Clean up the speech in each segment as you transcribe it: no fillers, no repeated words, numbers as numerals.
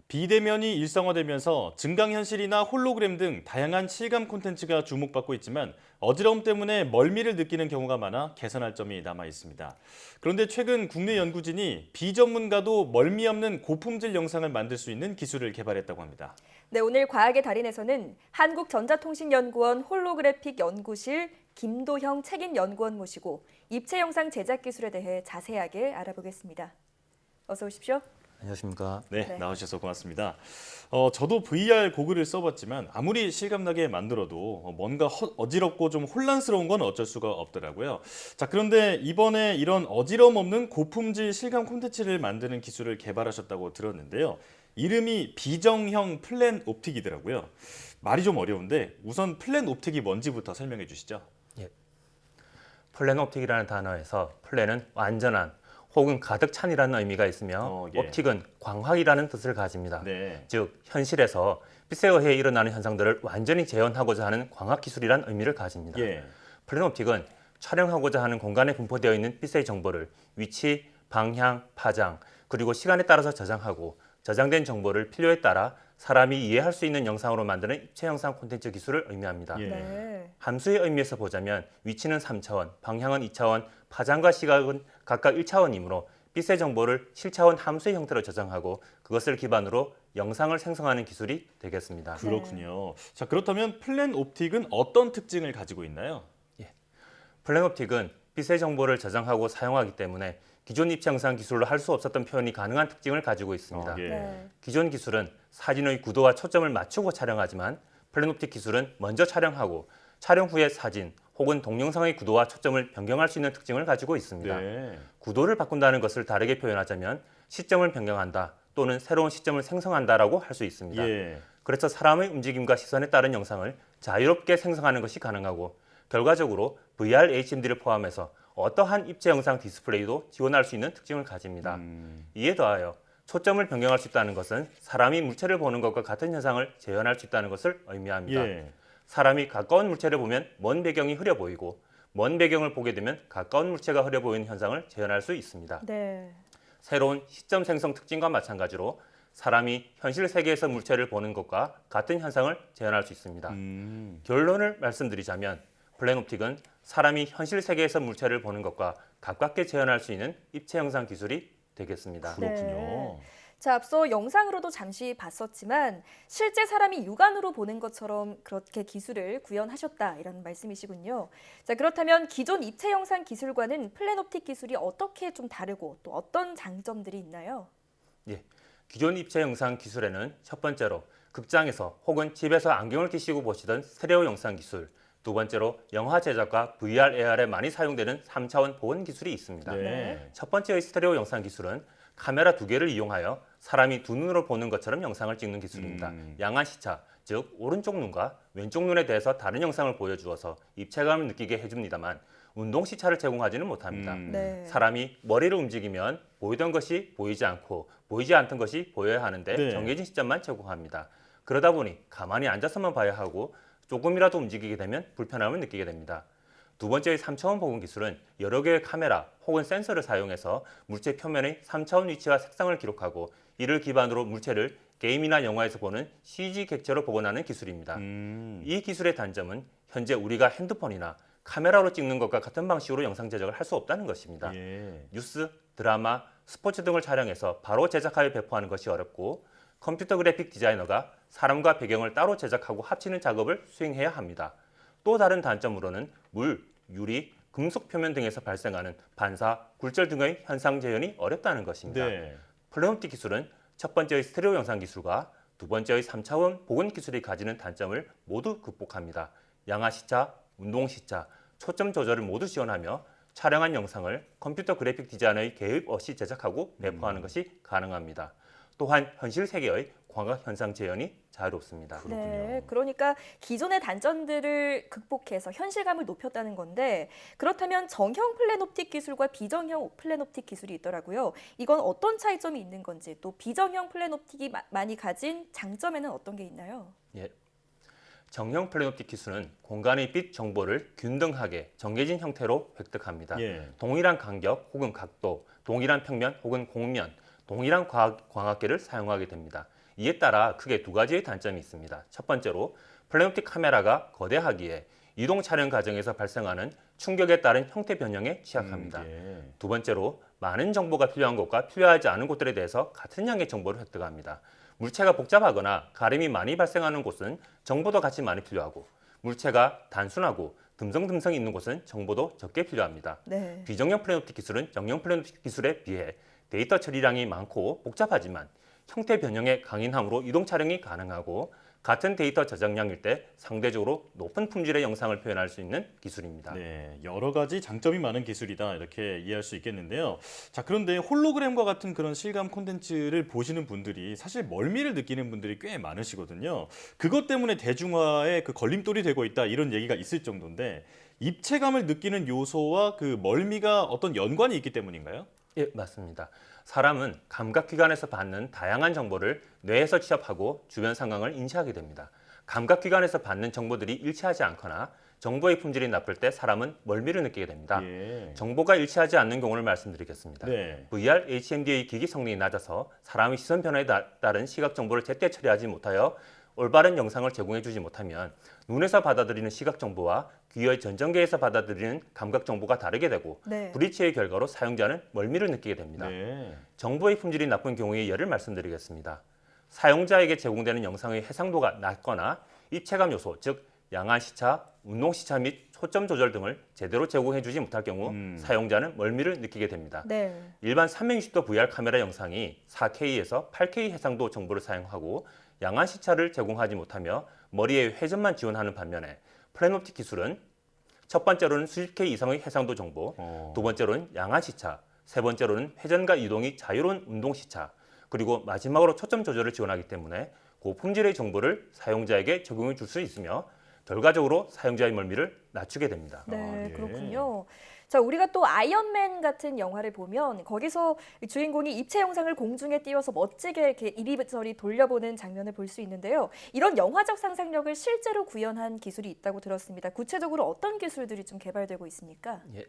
비대면이 일상화되면서 증강현실이나 홀로그램 등 다양한 실감 콘텐츠가 주목받고 있지만 어지러움 때문에 멀미를 느끼는 경우가 많아 개선할 점이 남아 있습니다. 그런데 최근 국내 연구진이 비전문가도 멀미 없는 고품질 영상을 만들 수 있는 기술을 개발했다고 합니다. 네, 오늘 과학의 달인에서는 한국전자통신연구원 홀로그래픽 연구실 김도형 책임연구원 모시고 입체 영상 제작 기술에 대해 자세하게 알아보겠습니다. 어서 오십시오. 안녕하십니까. 네, 나와주셔서 고맙습니다. 저도 VR 고글을 써봤지만 아무리 실감나게 만들어도 뭔가 어지럽고 좀 혼란스러운 건 어쩔 수가 없더라고요. 자, 그런데 이번에 이런 어지러움 없는 고품질 실감 콘텐츠를 만드는 기술을 개발하셨다고 들었는데요. 이름이 비정형 플랜 옵틱이더라고요. 말이 좀 어려운데 우선 플랜 옵틱이 뭔지부터 설명해 주시죠. 예. 플랜 옵틱이라는 단어에서 플랜은 완전한 혹은 가득 찬이라는 의미가 있으며 예. 옵틱은 광학이라는 뜻을 가집니다. 네. 즉 현실에서 빛에 의해 일어나는 현상들을 완전히 재현하고자 하는 광학 기술이라는 의미를 가집니다. 예. 플랜 옵틱은 촬영하고자 하는 공간에 분포되어 있는 빛의 정보를 위치, 방향, 파장, 그리고 시간에 따라서 저장하고 저장된 정보를 필요에 따라 사람이 이해할 수 있는 영상으로 만드는 입체 영상 콘텐츠 기술을 의미합니다. 예. 네. 함수의 의미에서 보자면 위치는 3차원, 방향은 2차원, 파장과 시각은 각각 1차원이므로 빛의 정보를 실차원 함수의 형태로 저장하고 그것을 기반으로 영상을 생성하는 기술이 되겠습니다. 그렇군요. 자, 그렇다면 플랜 옵틱은 어떤 특징을 가지고 있나요? 플랜 옵틱은 빛의 정보를 저장하고 사용하기 때문에 기존 입체 영상 기술로 할 수 없었던 표현이 가능한 특징을 가지고 있습니다. 예. 네. 기존 기술은 사진의 구도와 초점을 맞추고 촬영하지만 플랜 옵틱 기술은 먼저 촬영하고 촬영 후에 사진 혹은 동영상의 구도와 초점을 변경할 수 있는 특징을 가지고 있습니다. 네. 구도를 바꾼다는 것을 다르게 표현하자면 시점을 변경한다 또는 새로운 시점을 생성한다라고 할 수 있습니다. 예. 그래서 사람의 움직임과 시선에 따른 영상을 자유롭게 생성하는 것이 가능하고 결과적으로 VR HMD를 포함해서 어떠한 입체 영상 디스플레이도 지원할 수 있는 특징을 가집니다. 이에 더하여 초점을 변경할 수 있다는 것은 사람이 물체를 보는 것과 같은 현상을 재현할 수 있다는 것을 의미합니다. 예. 사람이 가까운 물체를 보면 먼 배경이 흐려 보이고 먼 배경을 보게 되면 가까운 물체가 흐려 보이는 현상을 재현할 수 있습니다. 네. 새로운 시점 생성 특징과 마찬가지로 사람이 현실 세계에서 물체를 보는 것과 같은 현상을 재현할 수 있습니다. 결론을 말씀드리자면 플랜 옵틱은 사람이 현실 세계에서 물체를 보는 것과 가깝게 재현할 수 있는 입체 영상 기술이 되겠습니다. 그렇군요. 네. 자, 앞서 영상으로도 잠시 봤었지만 실제 사람이 육안으로 보는 것처럼 그렇게 기술을 구현하셨다 이런 말씀이시군요. 자, 그렇다면 기존 입체 영상 기술과는 플랜 옵틱 기술이 어떻게 좀 다르고 또 어떤 장점들이 있나요? 예, 기존 입체 영상 기술에는 첫 번째로 극장에서 혹은 집에서 안경을 끼시고 보시던 스테레오 영상 기술, 두 번째로 영화 제작과 VR, AR에 많이 사용되는 3차원 보건 기술이 있습니다. 네. 첫 번째의 스테레오 영상 기술은 카메라 두 개를 이용하여 사람이 두 눈으로 보는 것처럼 영상을 찍는 기술입니다. 양안 시차, 즉 오른쪽 눈과 왼쪽 눈에 대해서 다른 영상을 보여주어서 입체감을 느끼게 해줍니다만 운동 시차를 제공하지는 못합니다. 네. 사람이 머리를 움직이면 보이던 것이 보이지 않고 보이지 않던 것이 보여야 하는데 네. 정해진 시점만 제공합니다. 그러다 보니 가만히 앉아서만 봐야 하고 조금이라도 움직이게 되면 불편함을 느끼게 됩니다. 두 번째의 3차원 보건 기술은 여러 개의 카메라 혹은 센서를 사용해서 물체 표면의 3차원 위치와 색상을 기록하고 이를 기반으로 물체를 게임이나 영화에서 보는 CG 객체로 복원하는 기술입니다. 이 기술의 단점은 현재 우리가 핸드폰이나 카메라로 찍는 것과 같은 방식으로 영상 제작을 할 수 없다는 것입니다. 예. 뉴스, 드라마, 스포츠 등을 촬영해서 바로 제작하여 배포하는 것이 어렵고 컴퓨터 그래픽 디자이너가 사람과 배경을 따로 제작하고 합치는 작업을 수행해야 합니다. 또 다른 단점으로는 물, 유리, 금속 표면 등에서 발생하는 반사, 굴절 등의 현상 재현이 어렵다는 것입니다. 네. 플랜 옵틱 기술은 첫 번째의 스테레오 영상 기술과 두 번째의 3차원 보건 기술이 가지는 단점을 모두 극복합니다. 양화 시차, 운동 시차, 초점 조절을 모두 지원하며 촬영한 영상을 컴퓨터 그래픽 디자이너의 개입 없이 제작하고 배포하는 것이 가능합니다. 또한 현실 세계의 광학 현상 재현이 자유롭습니다. 네, 그러니까 기존의 단점들을 극복해서 현실감을 높였다는 건데 그렇다면 정형 플랜 옵틱 기술과 비정형 플랜 옵틱 기술이 있더라고요. 이건 어떤 차이점이 있는 건지 또 비정형 플랜 옵틱이 많이 가진 장점에는 어떤 게 있나요? 예. 정형 플랜 옵틱 기술은 공간의 빛 정보를 균등하게 정해진 형태로 획득합니다. 예. 동일한 간격 혹은 각도, 동일한 평면 혹은 공면, 동일한 광학계를 사용하게 됩니다. 이에 따라 크게 두 가지의 단점이 있습니다. 첫 번째로 플래놉틱 카메라가 거대하기에 이동 촬영 과정에서 발생하는 충격에 따른 형태 변형에 취약합니다. 예. 두 번째로 많은 정보가 필요한 곳과 필요하지 않은 곳들에 대해서 같은 양의 정보를 획득합니다. 물체가 복잡하거나 가림이 많이 발생하는 곳은 정보도 같이 많이 필요하고 물체가 단순하고 듬성듬성 있는 곳은 정보도 적게 필요합니다. 네. 비정형 플래놉틱 기술은 정형 플래놉틱 기술에 비해 데이터 처리량이 많고 복잡하지만 형태 변형에 강인함으로 이동 촬영이 가능하고 같은 데이터 저장량일 때 상대적으로 높은 품질의 영상을 표현할 수 있는 기술입니다. 네, 여러 가지 장점이 많은 기술이다 이렇게 이해할 수 있겠는데요. 자, 그런데 홀로그램과 같은 그런 실감 콘텐츠를 보시는 분들이 사실 멀미를 느끼는 분들이 꽤 많으시거든요. 그것 때문에 대중화에 그 걸림돌이 되고 있다 이런 얘기가 있을 정도인데 입체감을 느끼는 요소와 그 멀미가 어떤 연관이 있기 때문인가요? 예, 맞습니다. 사람은 감각기관에서 받는 다양한 정보를 뇌에서 취합하고 주변 상황을 인지하게 됩니다. 감각기관에서 받는 정보들이 일치하지 않거나 정보의 품질이 나쁠 때 사람은 멀미를 느끼게 됩니다. 예. 정보가 일치하지 않는 경우를 말씀드리겠습니다. 네. VR, HMD의 기기 성능이 낮아서 사람의 시선 변화에 따른 시각 정보를 제때 처리하지 못하여 올바른 영상을 제공해주지 못하면 눈에서 받아들이는 시각 정보와 귀의 전정계에서 받아들이는 감각 정보가 다르게 되고 네. 불일치의 결과로 사용자는 멀미를 느끼게 됩니다. 네. 정보의 품질이 나쁜 경우의 예를 말씀드리겠습니다. 사용자에게 제공되는 영상의 해상도가 낮거나 입체감 요소, 즉 양안 시차, 운동 시차 및 초점 조절 등을 제대로 제공해주지 못할 경우 사용자는 멀미를 느끼게 됩니다. 네. 일반 360도 VR 카메라 영상이 4K에서 8K 해상도 정보를 사용하고 양안 시차를 제공하지 못하며 머리의 회전만 지원하는 반면에 플래놉틱 기술은 첫 번째로는 수십 K 이상의 해상도 정보, 두 번째로는 양안 시차, 세 번째로는 회전과 이동이 자유로운 운동 시차, 그리고 마지막으로 초점 조절을 지원하기 때문에 고품질의 정보를 사용자에게 적용해 줄 수 있으며 결과적으로 사용자의 멀미를 낮추게 됩니다. 네, 예. 그렇군요. 자, 우리가 또 아이언맨 같은 영화를 보면 거기서 주인공이 입체 영상을 공중에 띄워서 멋지게 이렇게 이리저리 돌려보는 장면을 볼 수 있는데요. 이런 영화적 상상력을 실제로 구현한 기술이 있다고 들었습니다. 구체적으로 어떤 기술들이 좀 개발되고 있습니까? 예.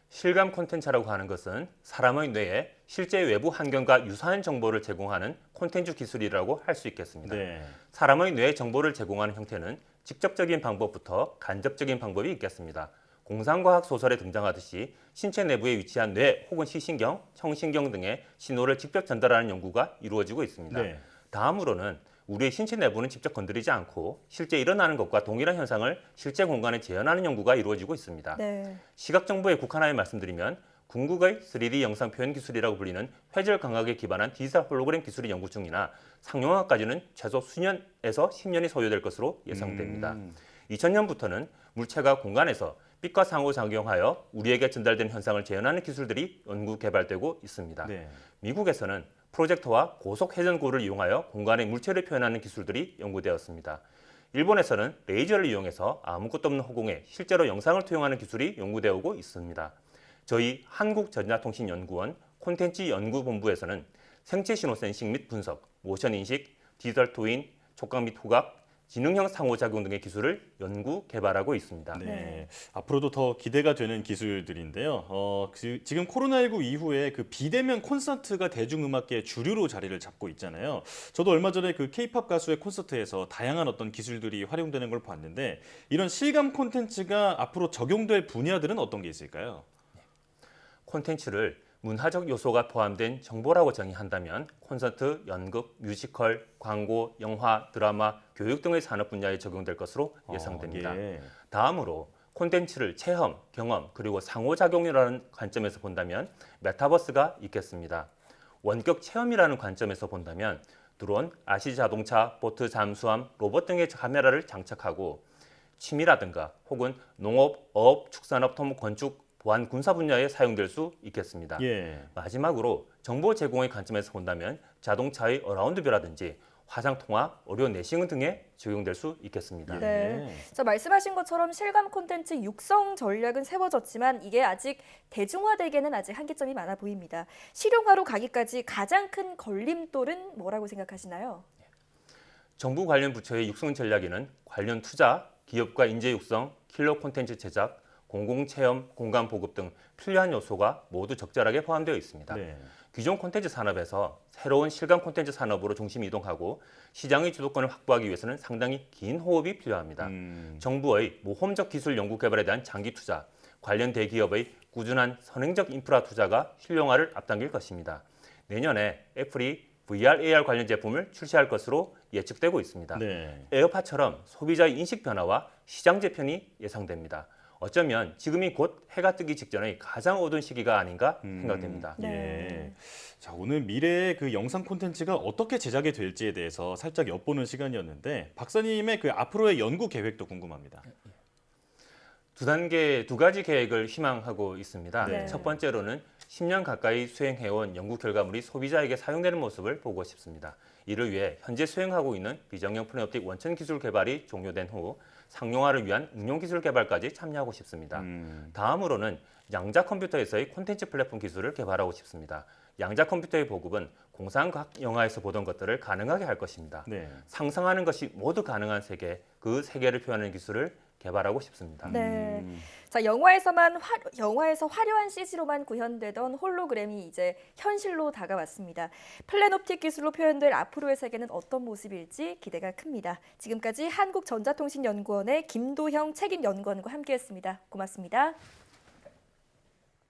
실감 콘텐츠라고 하는 것은 사람의 뇌에 실제 외부 환경과 유사한 정보를 제공하는 콘텐츠 기술이라고 할 수 있겠습니다. 네. 사람의 뇌에 정보를 제공하는 형태는 직접적인 방법부터 간접적인 방법이 있겠습니다. 공상과학 소설에 등장하듯이 신체 내부에 위치한 뇌 혹은 시신경, 청신경 등의 신호를 직접 전달하는 연구가 이루어지고 있습니다. 네. 다음으로는 우리의 신체 내부는 직접 건드리지 않고 실제 일어나는 것과 동일한 현상을 실제 공간에 재현하는 연구가 이루어지고 있습니다. 네. 시각 정보의 국한화에 말씀드리면 궁극의 3D 영상 표현 기술이라고 불리는 회절 감각에 기반한 디지털 홀로그램 기술이 연구 중이나 상용화까지는 최소 수년에서 10년이 소요될 것으로 예상됩니다. 2000년부터는 물체가 공간에서 빛과 상호작용하여 우리에게 전달되는 현상을 재현하는 기술들이 연구 개발되고 있습니다. 네. 미국에서는 프로젝터와 고속 회전구를 이용하여 공간의 물체를 표현하는 기술들이 연구되었습니다. 일본에서는 레이저를 이용해서 아무것도 없는 허공에 실제로 영상을 투영하는 기술이 연구되어 오고 있습니다. 저희 한국전자통신연구원 콘텐츠 연구본부에서는 생체 신호 센싱 및 분석, 모션 인식, 디지털 트윈, 촉각 및 후각, 지능형 상호작용 등의 기술을 연구 개발하고 있습니다. 네. 앞으로도 더 기대가 되는 기술들인데요. 지금 코로나19 이후에 그 비대면 콘서트가 대중음악계의 주류로 자리를 잡고 있잖아요. 저도 얼마 전에 그 K-팝 가수의 콘서트에서 다양한 어떤 기술들이 활용되는 걸 봤는데 이런 실감 콘텐츠가 앞으로 적용될 분야들은 어떤 게 있을까요? 콘텐츠를 문화적 요소가 포함된 정보라고 정의한다면 콘서트, 연극, 뮤지컬, 광고, 영화, 드라마, 교육 등의 산업 분야에 적용될 것으로 예상됩니다. 예. 다음으로 콘텐츠를 체험, 경험, 그리고 상호작용이라는 관점에서 본다면 메타버스가 있겠습니다. 원격 체험이라는 관점에서 본다면 드론, RC 자동차, 보트 잠수함, 로봇 등의 카메라를 장착하고 취미라든가 혹은 농업, 어업, 축산업, 토목, 건축, 보안, 군사 분야에 사용될 수 있겠습니다. 예. 마지막으로 정보 제공의 관점에서 본다면 자동차의 어라운드뷰라든지 화상 통화, 의료 내시경 등에 적용될 수 있겠습니다. 네. 자, 말씀하신 것처럼 실감 콘텐츠 육성 전략은 세워졌지만 이게 아직 대중화되기에는 아직 한계점이 많아 보입니다. 실용화로 가기까지 가장 큰 걸림돌은 뭐라고 생각하시나요? 정부 관련 부처의 육성 전략에는 관련 투자, 기업과 인재 육성, 킬러 콘텐츠 제작, 공공체험, 공간 보급 등 필요한 요소가 모두 적절하게 포함되어 있습니다. 네. 기존 콘텐츠 산업에서 새로운 실감 콘텐츠 산업으로 중심 이동하고 시장의 주도권을 확보하기 위해서는 상당히 긴 호흡이 필요합니다. 정부의 모험적 기술 연구 개발에 대한 장기 투자, 관련 대기업의 꾸준한 선행적 인프라 투자가 실용화를 앞당길 것입니다. 내년에 애플이 VR, AR 관련 제품을 출시할 것으로 예측되고 있습니다. 네. 에어팟처럼 소비자의 인식 변화와 시장 재편이 예상됩니다. 어쩌면 지금이 곧 해가 뜨기 직전의 가장 어두운 시기가 아닌가 생각됩니다. 네. 예. 자, 오늘 미래의 그 영상 콘텐츠가 어떻게 제작이 될지에 대해서 살짝 엿보는 시간이었는데 박사님의 그 앞으로의 연구 계획도 궁금합니다. 두 가지 계획을 희망하고 있습니다. 네. 첫 번째로는 10년 가까이 수행해온 연구 결과물이 소비자에게 사용되는 모습을 보고 싶습니다. 이를 위해 현재 수행하고 있는 비정형 플래옵틱 원천 기술 개발이 종료된 후 상용화를 위한 응용 기술 개발까지 참여하고 싶습니다. 다음으로는 양자 컴퓨터에서의 콘텐츠 플랫폼 기술을 개발하고 싶습니다. 양자 컴퓨터의 보급은 공상과학 영화에서 보던 것들을 가능하게 할 것입니다. 네. 상상하는 것이 모두 가능한 세계, 그 세계를 표현하는 기술을 개발하고 싶습니다. 네. 자, 영화에서 화려한 CG로만 구현되던 홀로그램이 이제 현실로 다가왔습니다. 플래놉틱 기술로 표현될 앞으로의 세계는 어떤 모습일지 기대가 큽니다. 지금까지 한국전자통신연구원의 김도형 책임연구원과 함께했습니다. 고맙습니다.